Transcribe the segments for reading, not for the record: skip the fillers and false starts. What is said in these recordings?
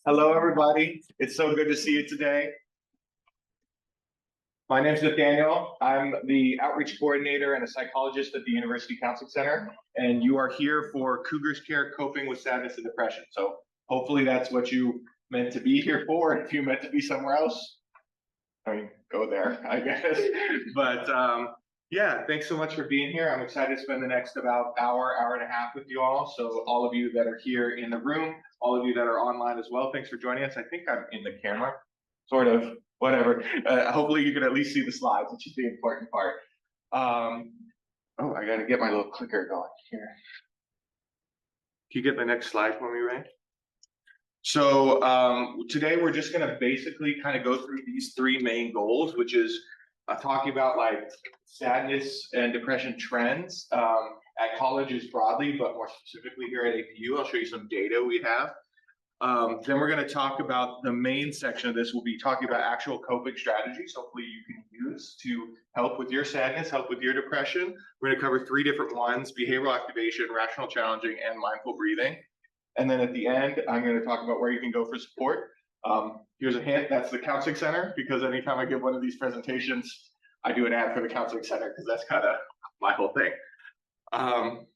Hello, everybody. It's so good to see you today. My name is Nathaniel. I'm the outreach coordinator and a psychologist at the University Counseling Center, and you are here for Cougars Care Coping with Sadness and Depression. So hopefully that's what you meant to be here for. If you meant to be somewhere else, I mean, go there, I guess. But yeah, thanks so much for being here. I'm excited to spend the next about hour and a half with you all. So all of you that are here in the room, all of you that are online as well, thanks for joining us. I think I'm in the camera, sort of, whatever. Hopefully you can at least see the slides, which is the important part. Oh, I gotta get my little clicker going here. Can you get the next slide for me, Ray? So today we're just going to basically kind of go through these three main goals, which is talking about like sadness and depression trends at colleges broadly, but more specifically here at APU. I'll show you some data we have. Then we're going to talk about the main section of this. We'll be talking about actual coping strategies, hopefully you can use to help with your sadness, help with your depression. We're going to cover three different ones: behavioral activation, rational challenging, and mindful breathing. And then at the end, I'm going to talk about where you can go for support. Here's a hint, that's the Counseling Center, because anytime I give one of these presentations, I do an ad for the Counseling Center, because that's kind of my whole thing. Can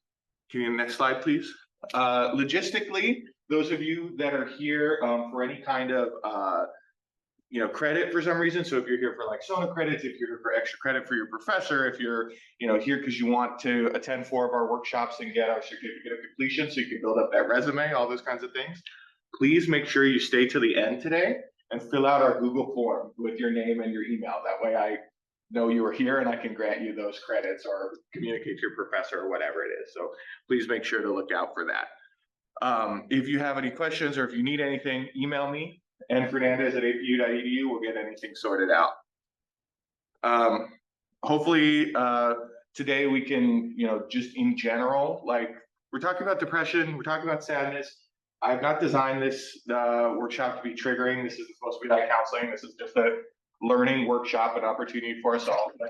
you get the next slide, please? Logistically, those of you that are here for any kind of credit for some reason, so if you're here for like SONA credits, if you're here for extra credit for your professor, if you're here because you want to attend 4 of our workshops and get our certificate of completion so you can build up that resume, all those kinds of things, please make sure you stay to the end today and fill out our Google form with your name and your email. That way I know you were here and I can grant you those credits or communicate to your professor or whatever it is. So please make sure to look out for that. If you have any questions or if you need anything, email me, nfernandez@apu.edu. We'll get anything sorted out. Hopefully today we can, just in general, like we're talking about depression, we're talking about sadness. I've not designed this workshop to be triggering. This isn't supposed to be like counseling. This is just a learning workshop, an opportunity for us all. But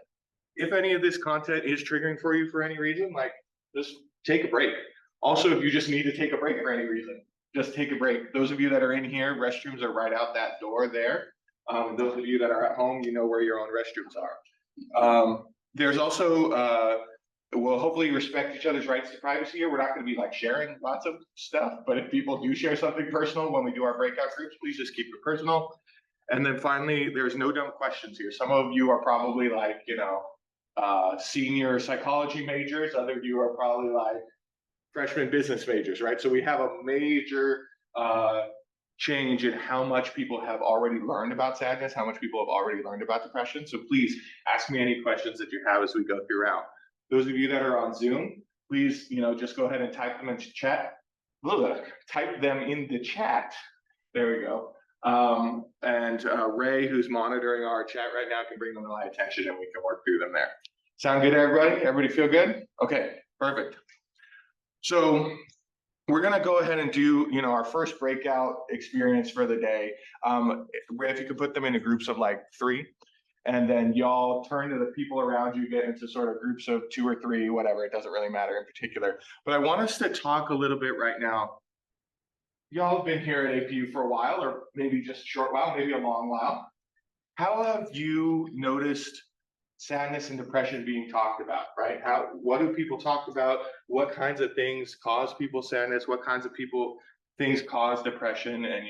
if any of this content is triggering for you for any reason, like just take a break. Also, if you just need to take a break for any reason, just take a break. Those of you that are in here, restrooms are right out that door there. Those of you that are at home, you know where your own restrooms are. There's also, we'll hopefully respect each other's rights to privacy here. We're not going to be like sharing lots of stuff, but if people do share something personal when we do our breakout groups, please just keep it personal. And then finally, there's no dumb questions here. Some of you are probably like, senior psychology majors. Other of you are probably like freshman business majors, right? So we have a major change in how much people have already learned about sadness, how much people have already learned about depression. So please ask me any questions that you have as we go throughout. Those of you that are on Zoom, please, just go ahead and type them into chat. Type them in the chat. There we go. And Ray, who's monitoring our chat right now, can bring them to my attention and we can work through them there. Sound good, everybody? Everybody feel good? Okay, perfect. So we're going to go ahead and do, our first breakout experience for the day. Ray, if you could put them into groups of like 3, and then y'all turn to the people around you, get into sort of groups of 2 or 3, whatever. It doesn't really matter in particular. But I want us to talk a little bit right now. Y'all have been here at APU for a while, or maybe just a short while, maybe a long while. How have you noticed sadness and depression being talked about, right? What do people talk about? What kinds of things cause people sadness? What kinds of things cause depression? And,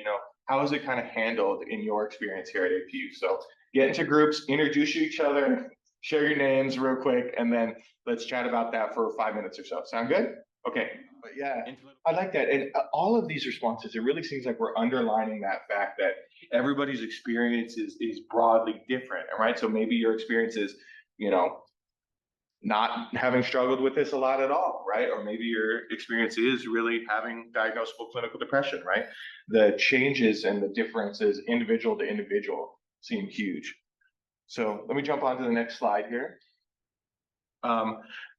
how is it kind of handled in your experience here at APU? So get into groups, introduce each other, share your names real quick, and then let's chat about that for 5 minutes or so. Sound good? Okay. But yeah, I like that. And all of these responses, it really seems like we're underlining that fact that everybody's experience is broadly different, right? So maybe your experience is, not having struggled with this a lot at all, right? Or maybe your experience is really having diagnosable clinical depression, right? The changes and the differences individual to individual seem huge. So let me jump on to the next slide here.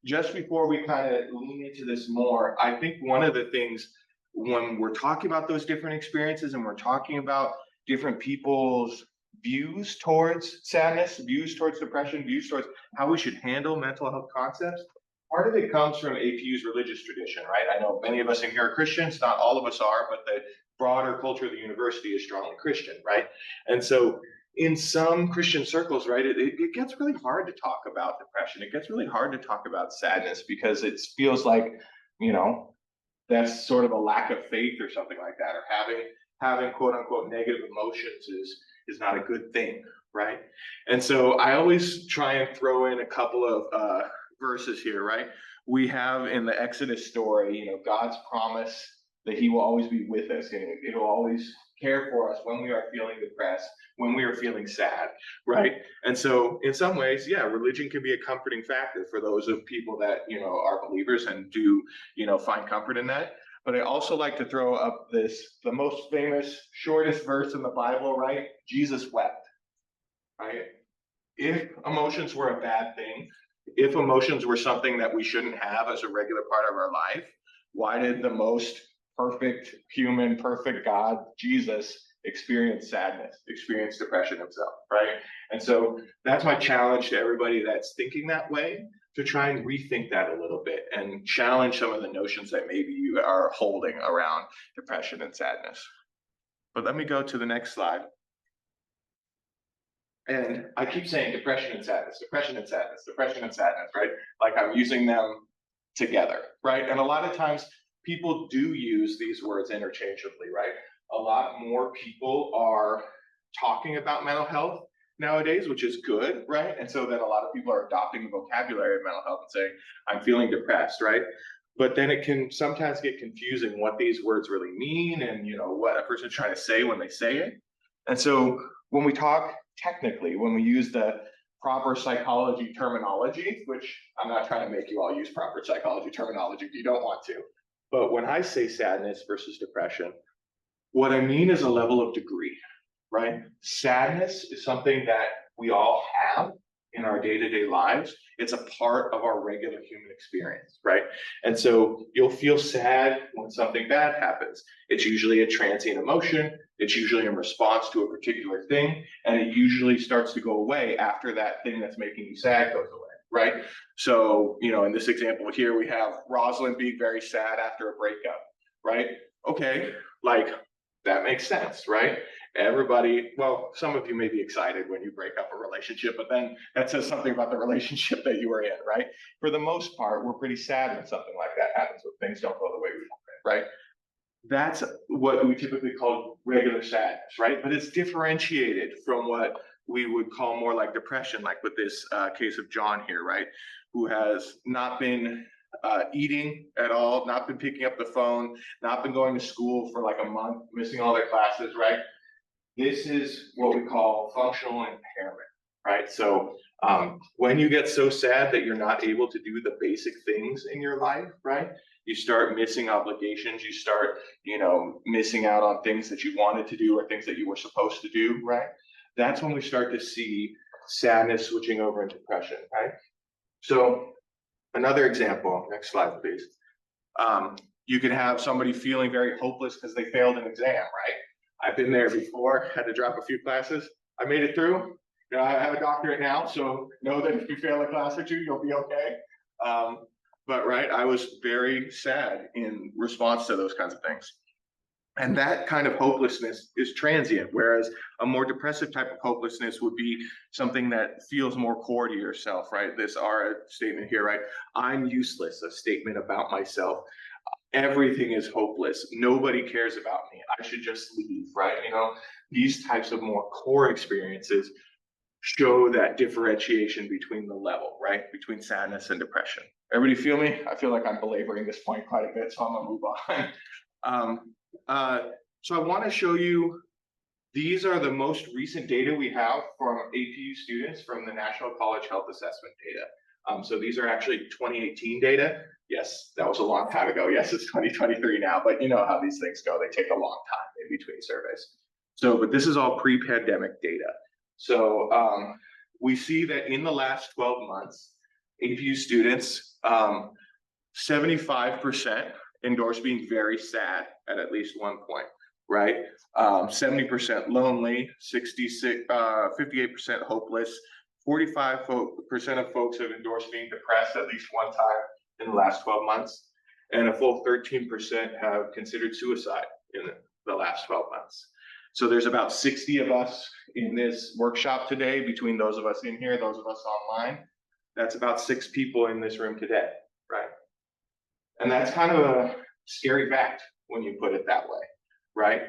Just before we kind of lean into this more, I think one of the things when we're talking about those different experiences and we're talking about different people's views towards sadness, views towards depression, views towards how we should handle mental health concepts, part of it comes from APU's religious tradition, right? I know many of us in here are Christians, not all of us are, but the broader culture of the university is strongly Christian, right? And so in some Christian circles, right, it gets really hard to talk about depression. It gets really hard to talk about sadness because it feels like, you know, that's sort of a lack of faith or something like that, or having quote unquote negative emotions is not a good thing, right? And so I always try and throw in a couple of verses here, right? We have in the Exodus story, you know, God's promise that he will always be with us and it'll always care for us when we are feeling depressed, when we are feeling sad, right? And so in some ways, yeah, religion can be a comforting factor for those of people that, you know, are believers and do, you know, find comfort in that. But I also like to throw up the most famous, shortest verse in the Bible, right? Jesus wept, right? If emotions were a bad thing, if emotions were something that we shouldn't have as a regular part of our life, why did the most perfect human, perfect God, Jesus, experience sadness, experience depression himself, right? And so that's my challenge to everybody that's thinking that way, to try and rethink that a little bit and challenge some of the notions that maybe you are holding around depression and sadness. But let me go to the next slide. And I keep saying depression and sadness, depression and sadness, depression and sadness, right? Like I'm using them together, right? And a lot of times people do use these words interchangeably, right? A lot more people are talking about mental health nowadays, which is good, right? And so then a lot of people are adopting the vocabulary of mental health and saying, I'm feeling depressed, right? But then it can sometimes get confusing what these words really mean and, you know, what a person's trying to say when they say it. And so when we talk technically, when we use the proper psychology terminology, which I'm not trying to make you all use proper psychology terminology if you don't want to, but when I say sadness versus depression, what I mean is a level of degree, right? Sadness is something that we all have in our day-to-day lives. It's a part of our regular human experience, right? And so you'll feel sad when something bad happens. It's usually a transient emotion. It's usually in response to a particular thing, and it usually starts to go away after that thing that's making you sad goes away, right? So, you know, in this example here, we have Rosalind being very sad after a breakup, right? Okay, like that makes sense, right? Everybody, well, some of you may be excited when you break up a relationship, but then that says something about the relationship that you were in, right? For the most part, we're pretty sad when something like that happens, when things don't go the way we want, right? That's what we typically call regular sadness, right? But it's differentiated from what we would call more like depression, like with this case of John here, right? Who has not been eating at all, not been picking up the phone, not been going to school for like a month, missing all their classes, right? This is what we call functional impairment, right? So when you get so sad that you're not able to do the basic things in your life, right? You start missing obligations, you start, you know, missing out on things that you wanted to do or things that you were supposed to do, right? That's when we start to see sadness switching over into depression, right? So another example, next slide, please. You could have somebody feeling very hopeless because they failed an exam, right? I've been there before, had to drop a few classes. I made it through. You know, I have a doctorate now, so know that if you fail a class or two, you'll be okay. But right, I was very sad in response to those kinds of things. And that kind of hopelessness is transient, whereas a more depressive type of hopelessness would be something that feels more core to yourself, right? This our statement here, right? I'm useless, a statement about myself. Everything is hopeless. Nobody cares about me. I should just leave, right? You know, these types of more core experiences show that differentiation between the level, right? Between sadness and depression. Everybody feel me? I feel like I'm belaboring this point quite a bit, so I'm gonna move on. So I want to show you, these are the most recent data we have from APU students from the National College Health Assessment data. So these are actually 2018 data. Yes, that was a long time ago. Yes, it's 2023 now, but you know how these things go. They take a long time in between surveys. So, but this is all pre-pandemic data. So we see that in the last 12 months, APU students, 75% endorse being very sad at least one point, right? 70% lonely, 58% hopeless, 45% of folks have endorsed being depressed at least one time in the last 12 months, and a full 13% have considered suicide the last 12 months. So there's about 60 of us in this workshop today, between those of us in here, those of us online. That's about 6 people in this room today, right? And that's kind of a scary fact when you put it that way, right?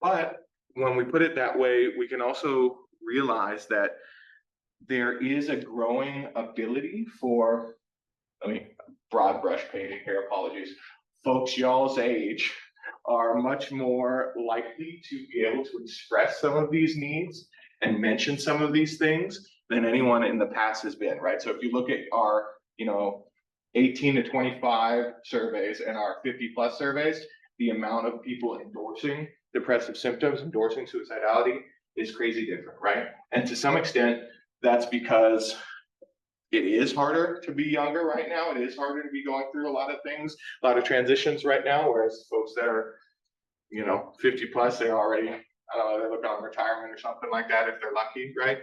But when we put it that way, we can also realize that there is a growing ability for, broad brush painting here, apologies. Folks y'all's age are much more likely to be able to express some of these needs and mention some of these things than anyone in the past has been, right? So if you look at our, 18 to 25 surveys and our 50+ surveys, the amount of people endorsing depressive symptoms, endorsing suicidality is crazy different, right? And to some extent, that's because it is harder to be younger right now. It is harder to be going through a lot of things, a lot of transitions right now, whereas folks that are, 50+, they're already, I don't know, they're looking on retirement or something like that if they're lucky, right?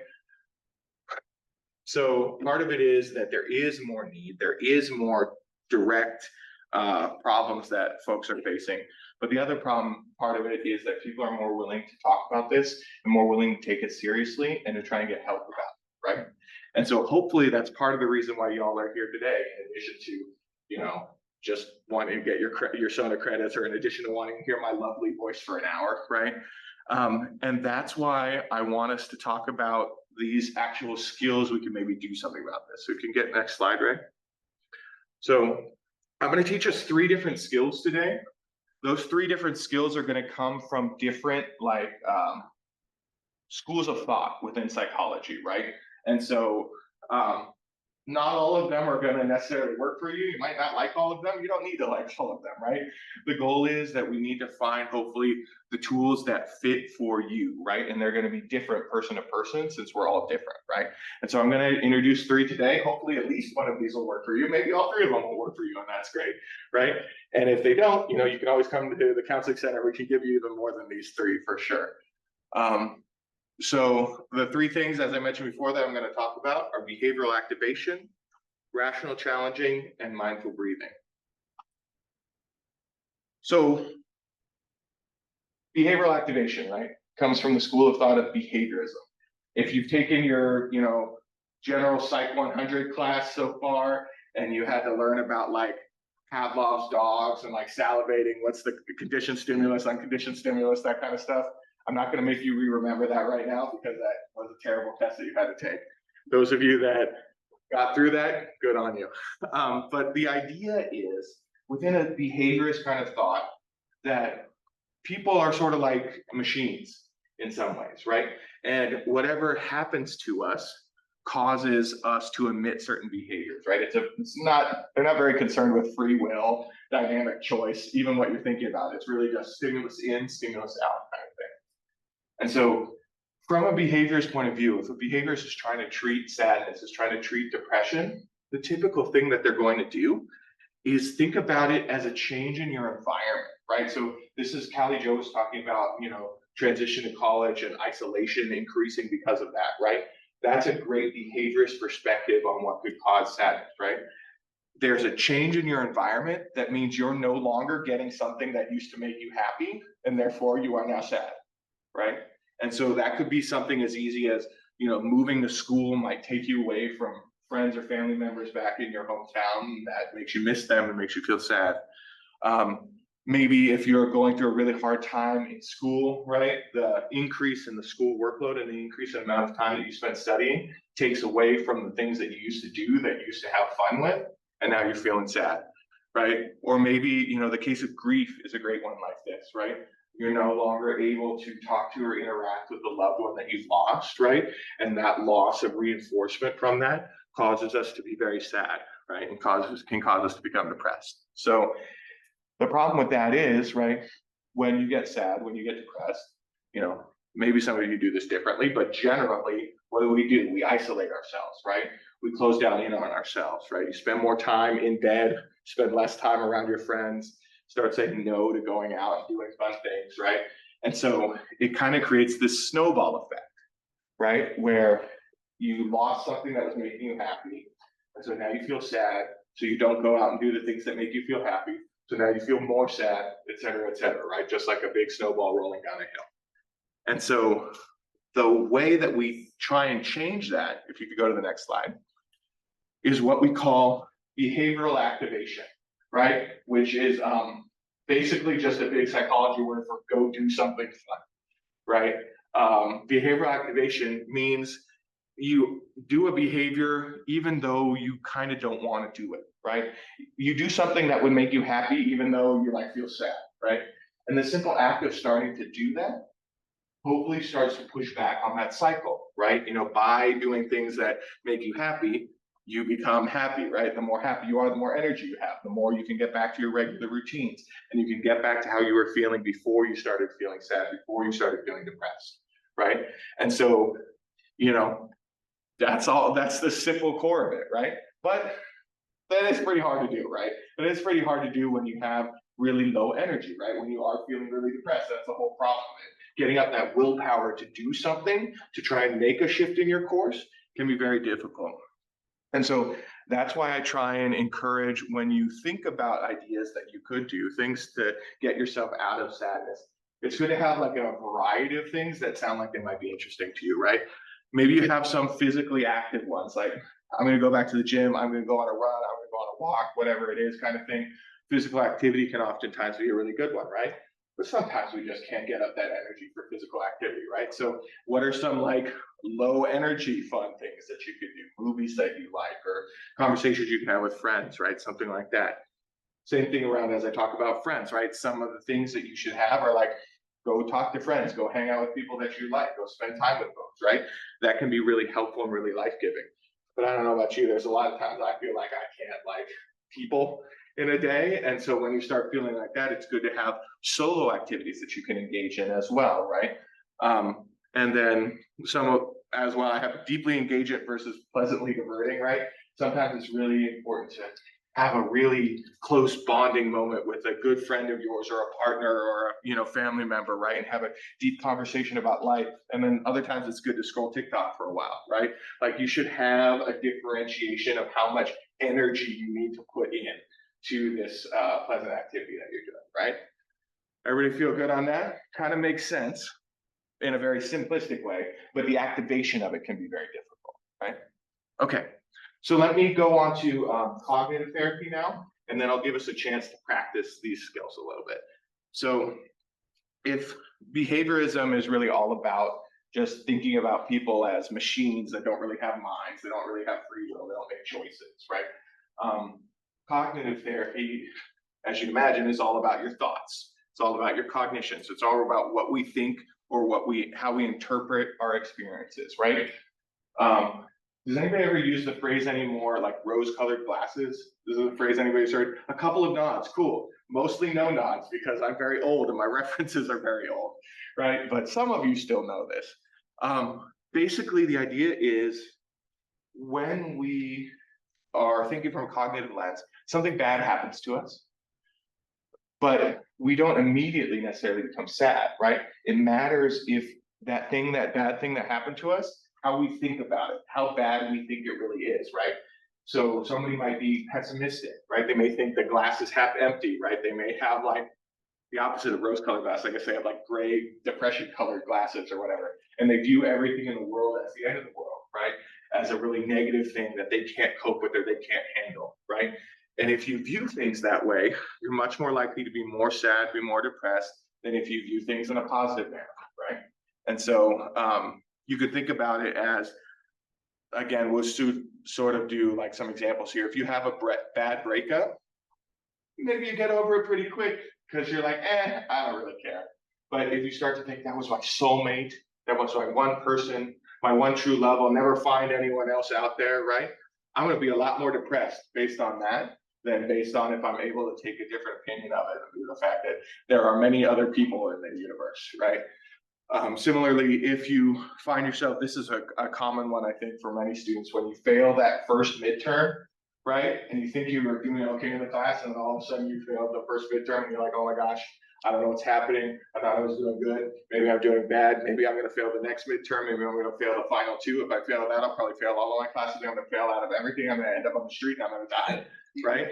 So part of it is that there is more need, there is more direct problems that folks are facing. But the other part of it is that people are more willing to talk about this and more willing to take it seriously and to try and get help about it, right? And so hopefully that's part of the reason why y'all are here today, in addition to, just wanting to get your SONA credits, or in addition to wanting to hear my lovely voice for an hour, right? And that's why I want us to talk about these actual skills we can maybe do something about this. So we can get next slide, Ray. So I'm going to teach us 3 different skills today. Those 3 different skills are going to come from different schools of thought within psychology, right? And so not all of them are going to necessarily work for you. You might not like all of them. You don't need to like all of them, right? The goal is that we need to find, hopefully, the tools that fit for you, right? And they're going to be different person to person, since we're all different, right? And so I'm going to introduce 3 today. Hopefully at least one of these will work for you. Maybe all 3 of them will work for you, and that's great, right? And if they don't, you can always come to the counseling center. We can give you even more than these 3 for sure. So the 3 things, as I mentioned before, that I'm going to talk about are behavioral activation, rational challenging, and mindful breathing. So behavioral activation, right, comes from the school of thought of behaviorism. If you've taken your, general Psych 100 class so far, and you had to learn about Pavlov's dogs and salivating, what's the conditioned stimulus, unconditioned stimulus, that kind of stuff, I'm not going to make you re-remember that right now, because that was a terrible test that you had to take. Those of you that got through that, good on you. But the idea is, within a behaviorist kind of thought, that people are sort of like machines in some ways, right? And whatever happens to us causes us to emit certain behaviors, right? They're not very concerned with free will, dynamic choice, even what you're thinking about. It's really just stimulus in, stimulus out kind of thing. And so from a behaviorist point of view, if a behaviorist is trying to treat sadness, is trying to treat depression, the typical thing that they're going to do is think about it as a change in your environment, right? So this is Callie Jo was talking about, transition to college and isolation increasing because of that, right? That's a great behaviorist perspective on what could cause sadness, right? There's a change in your environment that means you're no longer getting something that used to make you happy, and therefore you are now sad, right? And so that could be something as easy as, moving to school might take you away from friends or family members back in your hometown. That makes you miss them and makes you feel sad. Maybe if you're going through a really hard time in school, right? The increase in the school workload and the increase in the amount of time that you spend studying takes away from the things that you used to do, that you used to have fun with, and now you're feeling sad, right? Or maybe, the case of grief is a great one like this, right? You're no longer able to talk to or interact with the loved one that you've lost, right? And that loss of reinforcement from that causes us to be very sad, right? And can cause us to become depressed. So the problem with that is, right, when you get sad, when you get depressed, maybe some of you do this differently, but generally, what do? We isolate ourselves, right? We close down in on ourselves, right? You spend more time in bed, spend less time around your friends, start saying no to going out and doing fun things, right? And so it kind of creates this snowball effect, right? Where you lost something that was making you happy, and so now you feel sad, so you don't go out and do the things that make you feel happy. So now you feel more sad, et cetera, right? Just like a big snowball rolling down a hill. And so the way that we try and change that, if you could go to the next slide, is what we call behavioral activation, right? Which is basically just a big psychology word for go do something fun, right? Behavioral activation means you do a behavior even though you kind of don't want to do it, right? You do something that would make you happy even though you like feel sad, right? And the simple act of starting to do that hopefully starts to push back on that cycle, right? You know, by doing things that make you happy, you become happy, right? The more happy you are, the more energy you have, the more you can get back to your regular routines, and you can get back to how you were feeling before you started feeling sad, before you started feeling depressed, right? And so, you know, that's all, that's the simple core of it, right? But that is pretty hard to do, right? But it's pretty hard to do when you have really low energy, right? When you are feeling really depressed, that's the whole problem of it. Getting up that willpower to do something, to try and make a shift in your course can be very difficult. And so that's why I try and encourage, when you think about ideas that you could do, things to get yourself out of sadness, it's good to have like a variety of things that sound like they might be interesting to you, right? Maybe you have some physically active ones, like I'm going to go back to the gym, I'm going to go on a run, I'm going to go on a walk, whatever it is, kind of thing. Physical activity can oftentimes be a really good one, right? But sometimes we just can't get up that energy for physical activity, right? So what are some like low energy fun things that you could do? Movies that you like, or conversations you can have with friends, right? Something like that. Same thing around as I talk about friends, right? Some of the things that you should have are like, go talk to friends, go hang out with people that you like, go spend time with folks, right? That can be really helpful and really life-giving. But I don't know about you, there's a lot of times I feel like I can't like people in a day. And so when you start feeling like that, it's good to have solo activities that you can engage in as well, right? And then some as well, I have deeply engaging versus pleasantly diverting, right? Sometimes it's really important to have a really close bonding moment with a good friend of yours or a partner or a, you know, family member, right? And have a deep conversation about life. And then other times it's good to scroll TikTok for a while, right? Like you should have a differentiation of how much energy you need to put in to this pleasant activity that you're doing, right? Everybody feel good on that? Kind of makes sense in a very simplistic way, but the activation of it can be very difficult, right? Okay, so let me go on to cognitive therapy now, and then I'll give us a chance to practice these skills a little bit. So if behaviorism is really all about just thinking about people as machines that don't really have minds, they don't really have free will, they don't make choices, right? Cognitive therapy, as you'd imagine, is all about your thoughts. It's all about your cognition. So it's all about what we think or how we interpret our experiences, right? Does anybody ever use the phrase anymore, like rose-colored glasses? This is a phrase anybody's heard? A couple of nods, cool. Mostly no nods because I'm very old and my references are very old, right? But some of you still know this. Basically, the idea is when we are thinking from a cognitive lens, something bad happens to us, but we don't immediately necessarily become sad, right? It matters if that bad thing that happened to us, how we think about it, how bad we think it really is, right? So somebody might be pessimistic, right? They may think the glass is half empty, right? They may have like the opposite of rose-colored glasses, like I say, have like gray depression-colored glasses or whatever, and they view everything in the world as the end of the world, right? As a really negative thing that they can't cope with or they can't handle, right? And if you view things that way, you're much more likely to be more sad, be more depressed than if you view things in a positive manner, right? And so you could think about it as, again, we'll sort of do like some examples here. If you have a bad breakup, maybe you get over it pretty quick because you're like, I don't really care. But if you start to think that was my soulmate, that was my one person, my one true love, I'll never find anyone else out there, right? I'm going to be a lot more depressed based on that than based on if I'm able to take a different opinion of it, the fact that there are many other people in the universe, right? Similarly, if you find yourself, this is a common one, I think, for many students, when you fail that first midterm, right? And you think you were doing okay in the class, and then all of a sudden you failed the first midterm, and you're like, oh my gosh, I don't know what's happening. I thought I was doing good. Maybe I'm doing bad. Maybe I'm going to fail the next midterm. Maybe I'm going to fail the final two. If I fail that, I'll probably fail all of my classes. I'm going to fail out of everything. I'm going to end up on the street and I'm going to die, right?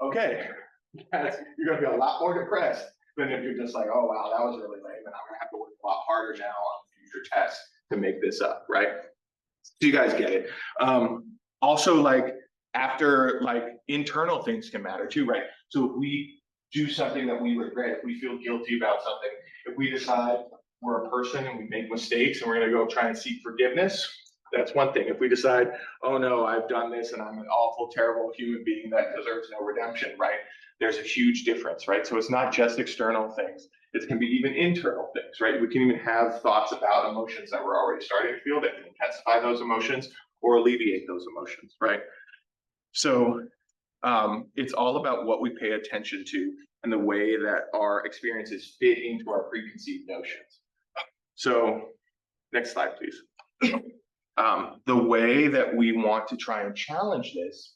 Okay. You're gonna be a lot more depressed than if you're just like, oh wow, that was really lame, and I'm gonna have to work a lot harder now on future tests to make this up, right? So you guys get it. Also, like after like internal things can matter too, right? So if we do something that we regret, if we feel guilty about something, if we decide we're a person and we make mistakes and we're gonna go try and seek forgiveness, that's one thing. If we decide, oh no, I've done this and I'm an awful, terrible human being that deserves no redemption, right? There's a huge difference, right? So it's not just external things. It can be even internal things, right? We can even have thoughts about emotions that we're already starting to feel that can intensify those emotions or alleviate those emotions, right? So it's all about what we pay attention to and the way that our experiences fit into our preconceived notions. So next slide, please. The way that we want to try and challenge this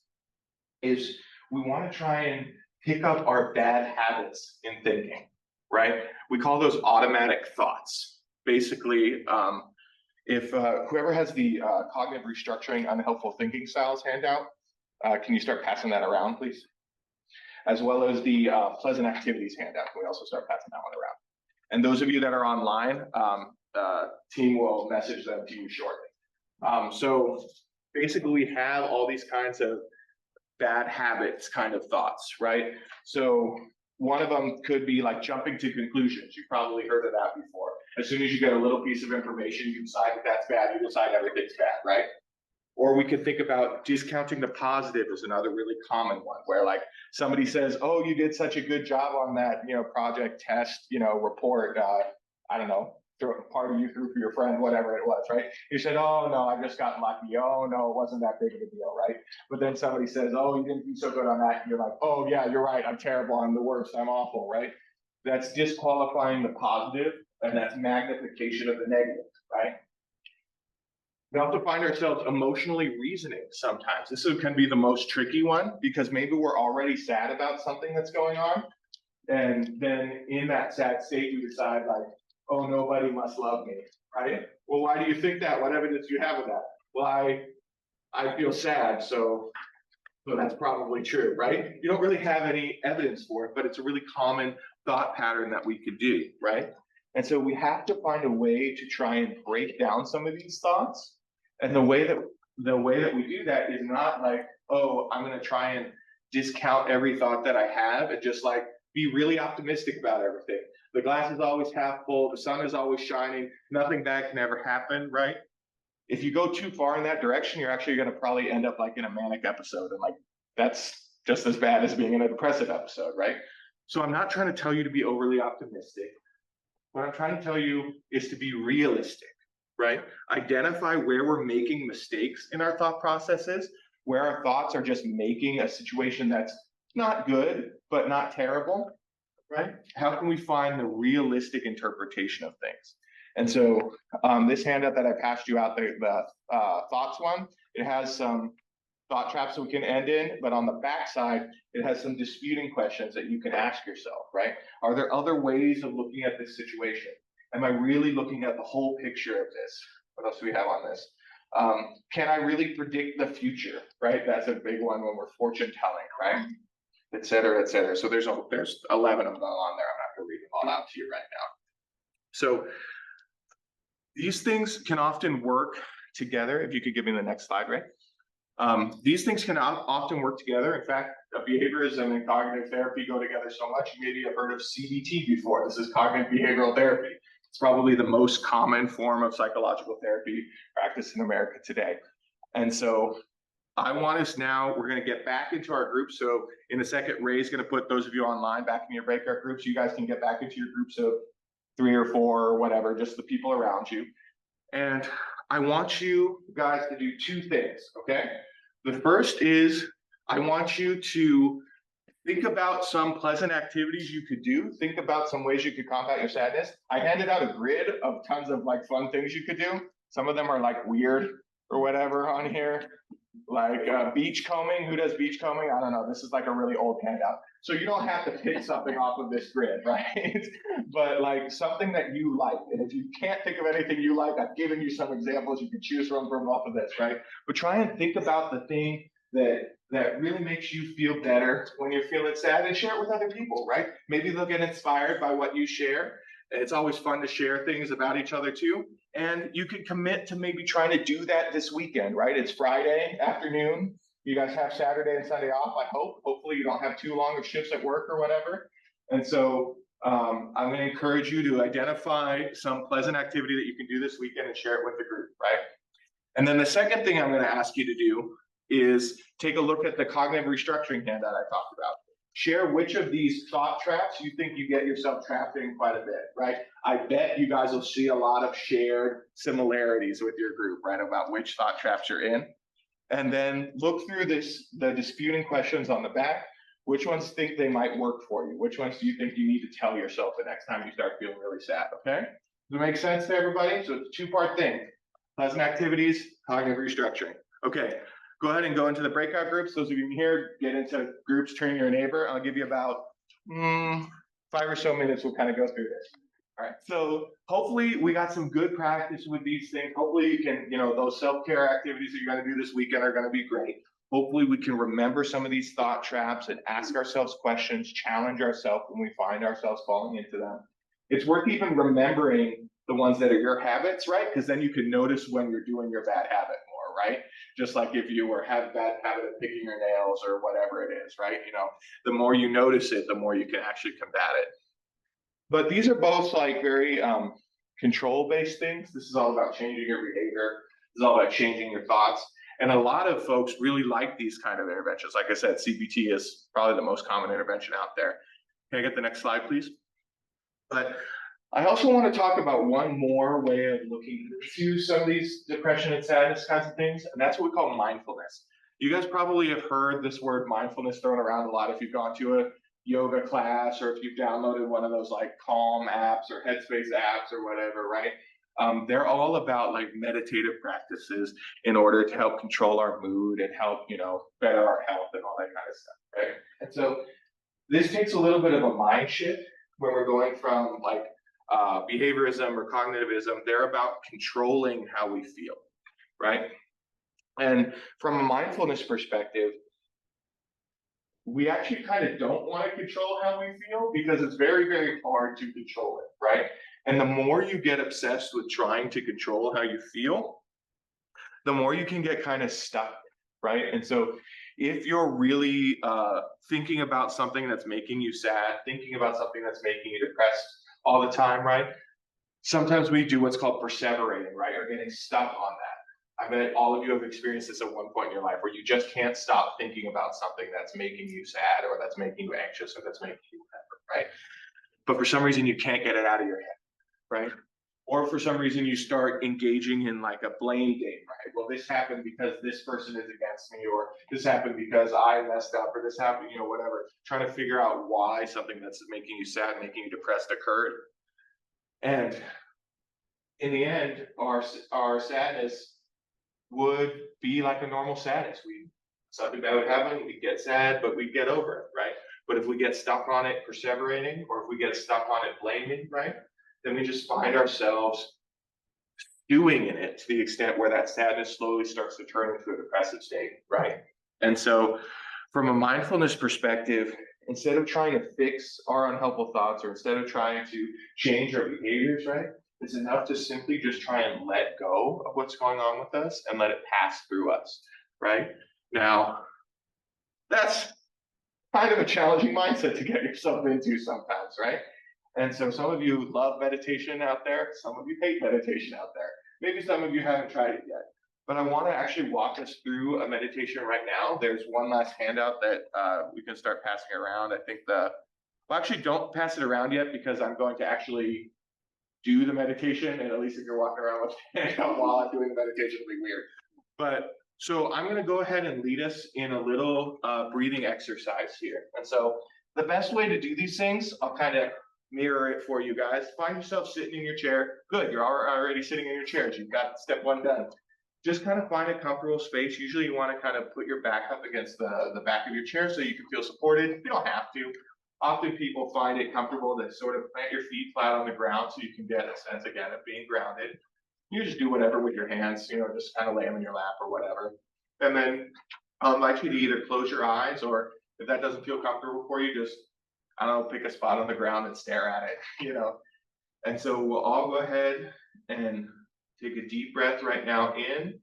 is we want to try and pick up our bad habits in thinking, right? We call those automatic thoughts. Basically, if whoever has the cognitive restructuring unhelpful thinking styles handout, can you start passing that around, please? As well as the pleasant activities handout, can we also start passing that one around? And those of you that are online, team will message them to you shortly. So basically we have all these kinds of bad habits kind of thoughts, right? So one of them could be like jumping to conclusions. You've probably heard of that before. As soon as you get a little piece of information, you decide that that's bad, you decide everything's bad, right? Or we could think about discounting the positive is another really common one where like somebody says, oh, you did such a good job on that, project, test, report, I don't know, throw a party you threw for your friend, whatever it was, right? You said, oh no, I just got lucky. Oh no, it wasn't that big of a deal, right? But then somebody says, oh, you didn't do so good on that. And you're like, oh yeah, you're right. I'm terrible. I'm the worst. I'm awful, right? That's disqualifying the positive and that's magnification of the negative, right? We also find ourselves emotionally reasoning sometimes. This can be the most tricky one because maybe we're already sad about something that's going on. And then in that sad state, we decide like, oh, nobody must love me, right? Well, why do you think that? What evidence do you have of that? Well, I feel sad, so that's probably true, right? You don't really have any evidence for it, but it's a really common thought pattern that we could do, right? And so we have to find a way to try and break down some of these thoughts. And the way that we do that is not like, oh, I'm going to try and discount every thought that I have and just like be really optimistic about everything. The glass is always half full. The sun is always shining. Nothing bad can ever happen, right? If you go too far in that direction, you're actually going to probably end up like in a manic episode. And like, that's just as bad as being in a depressive episode, right? So I'm not trying to tell you to be overly optimistic. What I'm trying to tell you is to be realistic, right? Identify where we're making mistakes in our thought processes, where our thoughts are just making a situation that's not good, but not terrible, right? How can we find the realistic interpretation of things? And so this handout that I passed you out, the thoughts one, it has some thought traps that we can end in, but on the back side, it has some disputing questions that you can ask yourself, right? Are there other ways of looking at this situation? Am I really looking at the whole picture of this? What else do we have on this? Can I really predict the future, right? That's a big one when we're fortune telling, right? Et cetera, et cetera. So there's 11 of them on there. I'm not going to read them all out to you right now. So these things can often work together. If you could give me the next slide, Ray. These things can often work together. In fact, behaviorism and cognitive therapy go together so much. You maybe have heard of CBT before. This is cognitive behavioral therapy. It's probably the most common form of psychological therapy practiced in America today. And so I want us now, we're going to get back into our group. So in a second, Ray's going to put those of you online back in your breakout groups. You guys can get back into your groups of 3 or 4 or whatever, just the people around you. And I want you guys to do 2 things, okay? The first is I want you to think about some pleasant activities you could do. Think about some ways you could combat your sadness. I handed out a grid of tons of like fun things you could do. Some of them are like weird or whatever on here. Like beach combing. Who does beach combing? I don't know. This is like a really old handout. So you don't have to pick something off of this grid, right? But like something that you like. And if you can't think of anything you like, I've given you some examples you can choose from off of this, right? But try and think about the thing that really makes you feel better when you're feeling sad, and share it with other people, right? Maybe they'll get inspired by what you share. It's always fun to share things about each other too. And you could commit to maybe trying to do that this weekend, right? It's Friday afternoon. You guys have Saturday and Sunday off, I hope. Hopefully you don't have too long of shifts at work or whatever. And so I'm going to encourage you to identify some pleasant activity that you can do this weekend and share it with the group, right? And then the second thing I'm going to ask you to do is take a look at the cognitive restructuring handout I talked about. Share which of these thought traps you think you get yourself trapped in quite a bit, right? I bet you guys will see a lot of shared similarities with your group, right, about which thought traps you're in. And then look through the disputing questions on the back. Which ones think they might work for you? Which ones do you think you need to tell yourself the next time you start feeling really sad, okay? Does it make sense to everybody? So it's a two-part thing. Pleasant activities, cognitive restructuring. Okay, go ahead and go into the breakout groups. Those of you here, get into groups, turn your neighbor. I'll give you about 5 or so minutes. We'll kind of go through this. All right, so hopefully we got some good practice with these things. Hopefully you can, those self-care activities that you're going to do this weekend are going to be great. Hopefully we can remember some of these thought traps and ask ourselves questions, challenge ourselves when we find ourselves falling into them. It's worth even remembering the ones that are your habits, right? Because then you can notice when you're doing your bad habit more, right? Just like if you have a bad habit of picking your nails or whatever it is, right? The more you notice it, the more you can actually combat it. But these are both like very control-based things. This is all about changing your behavior. This is all about changing your thoughts. And a lot of folks really like these kind of interventions. Like I said, CBT is probably the most common intervention out there. Can I get the next slide, please? But I also want to talk about one more way of looking into some of these depression and sadness kinds of things, and that's what we call mindfulness. You guys probably have heard this word mindfulness thrown around a lot if you've gone to a yoga class or if you've downloaded one of those like Calm apps or Headspace apps or whatever, right? They're all about like meditative practices in order to help control our mood and help, better our health and all that kind of stuff, right? And so this takes a little bit of a mind shift when we're going from like behaviorism or cognitivism. They're about controlling how we feel, right? And from a mindfulness perspective, we actually kind of don't want to control how we feel because it's very, very hard to control it, right? And the more you get obsessed with trying to control how you feel, the more you can get kind of stuck, right? And so if you're really thinking about something that's making you sad, thinking about something that's making you depressed all the time, right? Sometimes we do what's called perseverating, right? Or getting stuck on that. I bet all of you have experienced this at one point in your life where you just can't stop thinking about something that's making you sad or that's making you anxious or that's making you whatever, right? But for some reason you can't get it out of your head, right? Or for some reason you start engaging in like a blame game, right? Well, this happened because this person is against me, or this happened because I messed up, or this happened, whatever. Trying to figure out why something that's making you sad, making you depressed occurred. And in the end, our sadness would be like a normal sadness. Something bad would happen, we'd get sad, but we'd get over it, right? But if we get stuck on it perseverating, or if we get stuck on it blaming, right? Then we just find ourselves stewing in it to the extent where that sadness slowly starts to turn into a depressive state, right? And so from a mindfulness perspective, instead of trying to fix our unhelpful thoughts or instead of trying to change our behaviors, right? It's enough to simply just try and let go of what's going on with us and let it pass through us, right? Now, that's kind of a challenging mindset to get yourself into sometimes, right? And so some of you love meditation out there. Some of you hate meditation out there. Maybe some of you haven't tried it yet. But I want to actually walk us through a meditation right now. There's one last handout that we can start passing around. I think well, actually don't pass it around yet because I'm going to actually do the meditation. And at least if you're walking around with a handout while I'm doing the meditation, it'll be weird. But so I'm going to go ahead and lead us in a little breathing exercise here. And so the best way to do these things, I'll kind of mirror it for you guys. Find yourself sitting in your chair. Good, you're already sitting in your chairs. You've got step one done. Just kind of find a comfortable space. Usually you want to kind of put your back up against the back of your chair so you can feel supported. You don't have to. Often people find it comfortable to sort of plant your feet flat on the ground so you can get a sense again of being grounded. You just do whatever with your hands, just kind of lay them in your lap or whatever. And then I'll invite you to either close your eyes, or if that doesn't feel comfortable for you, just, I don't know, pick a spot on the ground and stare at it, And so we'll all go ahead and take a deep breath right now in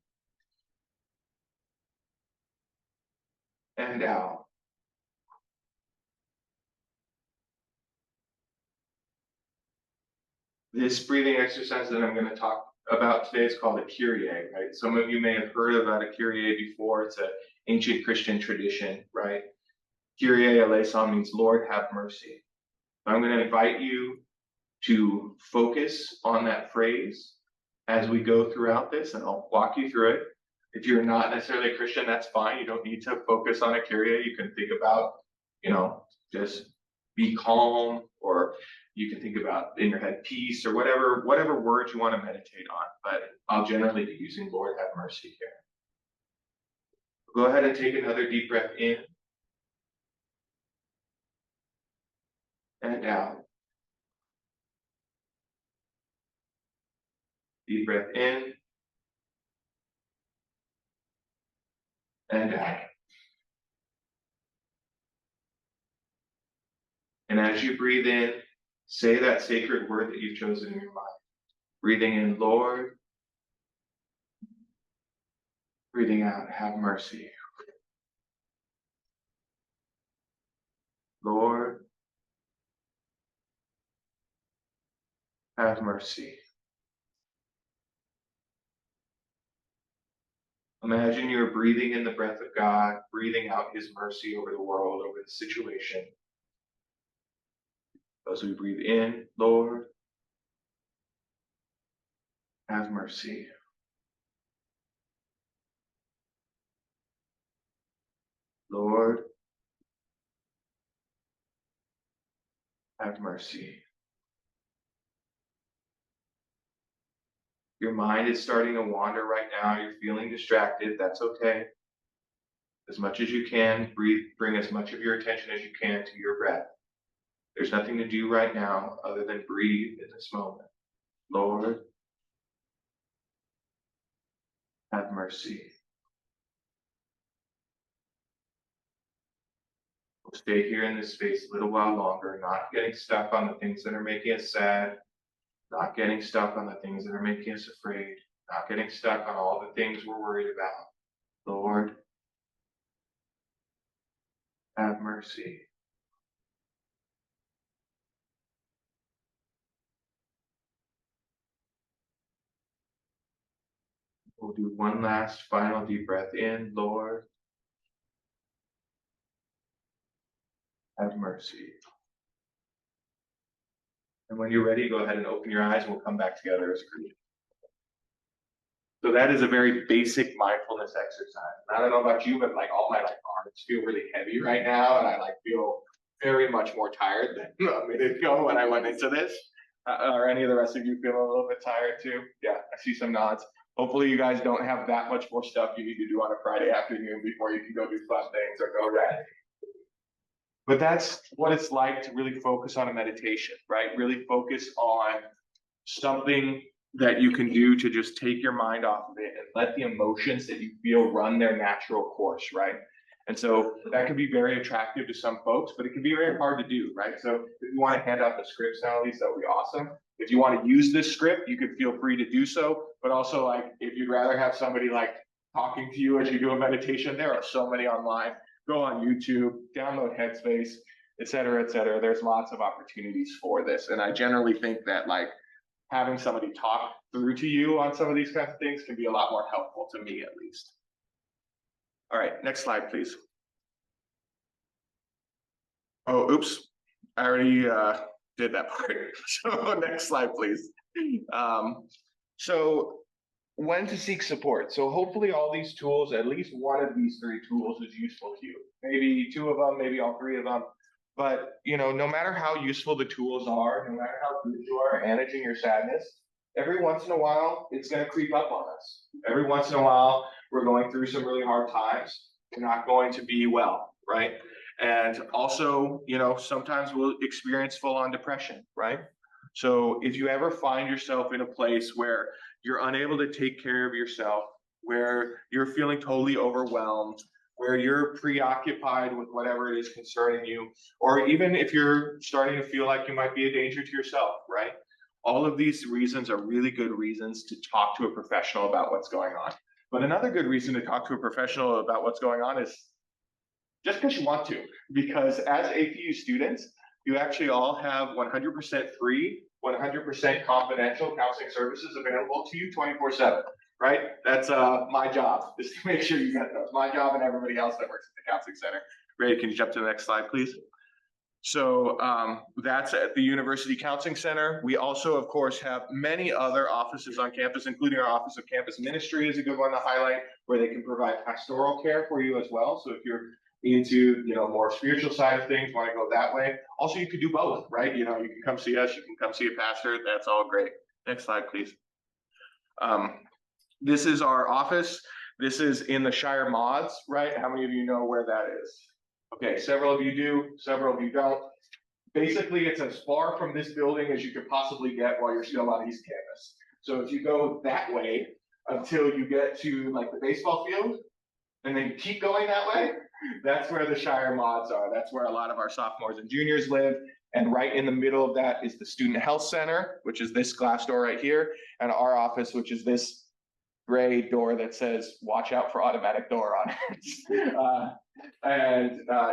and out. This breathing exercise that I'm going to talk about today is called a Kyrie, right? Some of you may have heard about a Kyrie before. It's an ancient Christian tradition, right? Kyrie eleison means Lord have mercy. I'm going to invite you to focus on that phrase as we go throughout this, and I'll walk you through it. If you're not necessarily a Christian, that's fine. You don't need to focus on a Kyrie. You can think about, just be calm, or you can think about in your head peace, or whatever words you want to meditate on. But I'll generally be using Lord have mercy here. Go ahead and take another deep breath in and out. Deep breath in and out. And as you breathe in, say that sacred word that you've chosen in your mind. Breathing in, Lord. Breathing out, have mercy. Lord, have mercy. Imagine you're breathing in the breath of God, breathing out his mercy over the world, over the situation. As we breathe in, Lord, have mercy. Lord, have mercy. Your mind is starting to wander right now. You're feeling distracted. That's okay. As much as you can, bring as much of your attention as you can to your breath. There's nothing to do right now other than breathe in this moment. Lord, have mercy. We'll stay here in this space a little while longer, not getting stuck on the things that are making us sad, not getting stuck on the things that are making us afraid, not getting stuck on all the things we're worried about. Lord, have mercy. We'll do one last final deep breath in. Lord, have mercy. And when you're ready, go ahead and open your eyes and we'll come back together as a group. So that is a very basic mindfulness exercise. I don't know about you, but all my arms feel really heavy right now, and I feel very much more tired than a minute ago when I went into this. Are any of the rest of you feeling a little bit tired too? Yeah, I see some nods. Hopefully you guys don't have that much more stuff you need to do on a Friday afternoon before you can go do fun things or go rad. But that's what it's like to really focus on a meditation, right? Really focus on something that you can do to just take your mind off of it and let the emotions that you feel run their natural course, right? And so that can be very attractive to some folks, but it can be very hard to do, right? So if you want to hand out the scripts now, Lisa, that would be awesome. If you want to use this script, you could feel free to do so. But also, if you'd rather have somebody talking to you as you do a meditation, there are so many online. Go on YouTube, download Headspace, et cetera, et cetera. There's lots of opportunities for this. And I generally think that having somebody talk through to you on some of these kinds of things can be a lot more helpful, to me at least. All right, next slide, please. Oh, oops, I already did that part. So next slide, please. So when to seek support. So hopefully all these tools, at least one of these three tools is useful to you. Maybe two of them, maybe all three of them. But, no matter how useful the tools are, no matter how good you are at managing your sadness, every once in a while, it's going to creep up on us. Every once in a while, we're going through some really hard times. We're not going to be well, right? And also, sometimes we'll experience full-on depression, right? So if you ever find yourself in a place where you're unable to take care of yourself, where you're feeling totally overwhelmed, where you're preoccupied with whatever it is concerning you, or even if you're starting to feel like you might be a danger to yourself, right? All of these reasons are really good reasons to talk to a professional about what's going on. But another good reason to talk to a professional about what's going on is just because you want to, because as APU students, you actually all have 100% free, 100% confidential counseling services available to you 24/7, right? That's my job, is to make sure you get those. My job and everybody else that works at the counseling center. Ray, can you jump to the next slide, please? So that's at the University Counseling Center. We also, of course, have many other offices on campus, including our Office of Campus Ministry is a good one to highlight, where they can provide pastoral care for you as well. So if you're into, more spiritual side of things, want to go that way. Also, you could do both, right? You can come see us, you can come see a pastor. That's all great. Next slide, please. This is our office. This is in the Shire Mods, right? How many of you know where that is? Okay, several of you do, several of you don't. Basically, it's as far from this building as you could possibly get while you're still on East Campus. So if you go that way until you get to like the baseball field, and then you keep going that way, that's where the Shire Mods are. That's where a lot of our sophomores and juniors live. And right in the middle of that is the Student Health Center, which is this glass door right here, and our office, which is this gray door that says, "Watch out for automatic door" on it.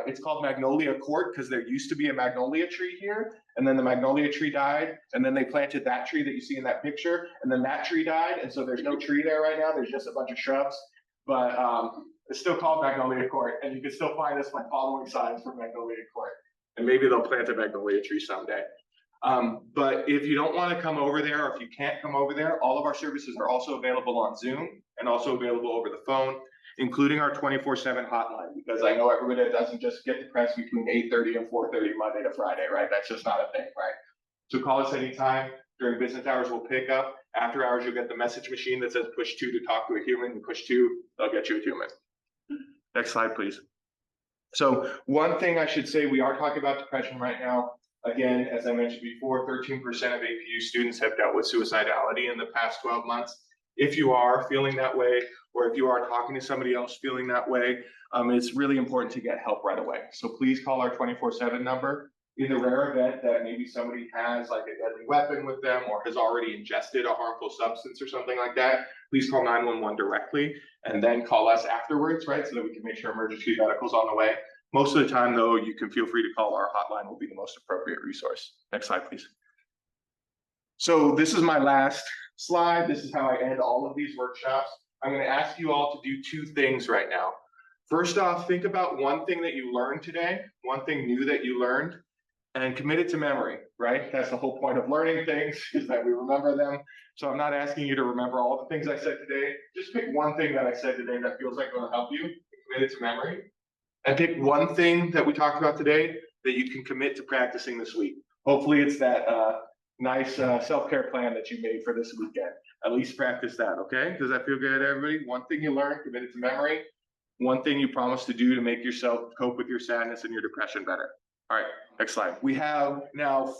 It's called Magnolia Court because there used to be a magnolia tree here, and then the magnolia tree died, and then they planted that tree that you see in that picture, and then that tree died, and so there's no tree there right now. There's just a bunch of shrubs, but it's still called Magnolia Court, and you can still find us by following signs for Magnolia Court, and maybe they'll plant a magnolia tree someday. But if you don't want to come over there, or if you can't come over there, all of our services are also available on Zoom and also available over the phone, including our 24/7 hotline, because I know everybody doesn't just get the press between 8:30 and 4:30 Monday to Friday, right? That's just not a thing, right? So call us anytime. During business hours, we'll pick up. After hours, you'll get the message machine that says push 2 to talk to a human, and push 2, they'll get you a human. Next slide, please. So one thing I should say, we are talking about depression right now. Again, as I mentioned before, 13% of APU students have dealt with suicidality in the past 12 months. If you are feeling that way, or if you are talking to somebody else feeling that way, it's really important to get help right away. So please call our 24/7 number. In the rare event that maybe somebody has like a deadly weapon with them or has already ingested a harmful substance or something like that, please call 911 directly and then call us afterwards, right? So that we can make sure emergency medical's on the way. Most of the time, though, you can feel free to call. Our hotline will be the most appropriate resource. Next slide, please. So this is my last slide. This is how I end all of these workshops. I'm going to ask you all to do 2 things right now. First off, think about one thing that you learned today, one thing new that you learned, and commit it to memory, right? That's the whole point of learning things, is that we remember them. So I'm not asking you to remember all the things I said today. Just pick one thing that I said today that feels like it'll help you, commit it to memory. And pick one thing that we talked about today that you can commit to practicing this week. Hopefully it's that nice self-care plan that you made for this weekend. At least practice that, okay? Does that feel good, everybody? One thing you learned, commit it to memory. One thing you promise to do to make yourself cope with your sadness and your depression better. All right, next slide. We have now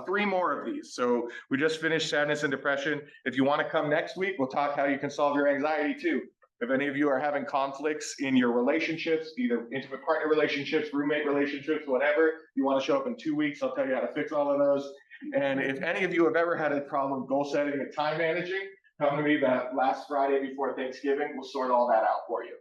3 more of these. So we just finished sadness and depression. If you want to come next week, we'll talk how you can solve your anxiety too. If any of you are having conflicts in your relationships, either intimate partner relationships, roommate relationships, whatever, you want to show up in 2 weeks, I'll tell you how to fix all of those. And if any of you have ever had a problem goal setting and time managing, come to me that last Friday before Thanksgiving. We'll sort all that out for you.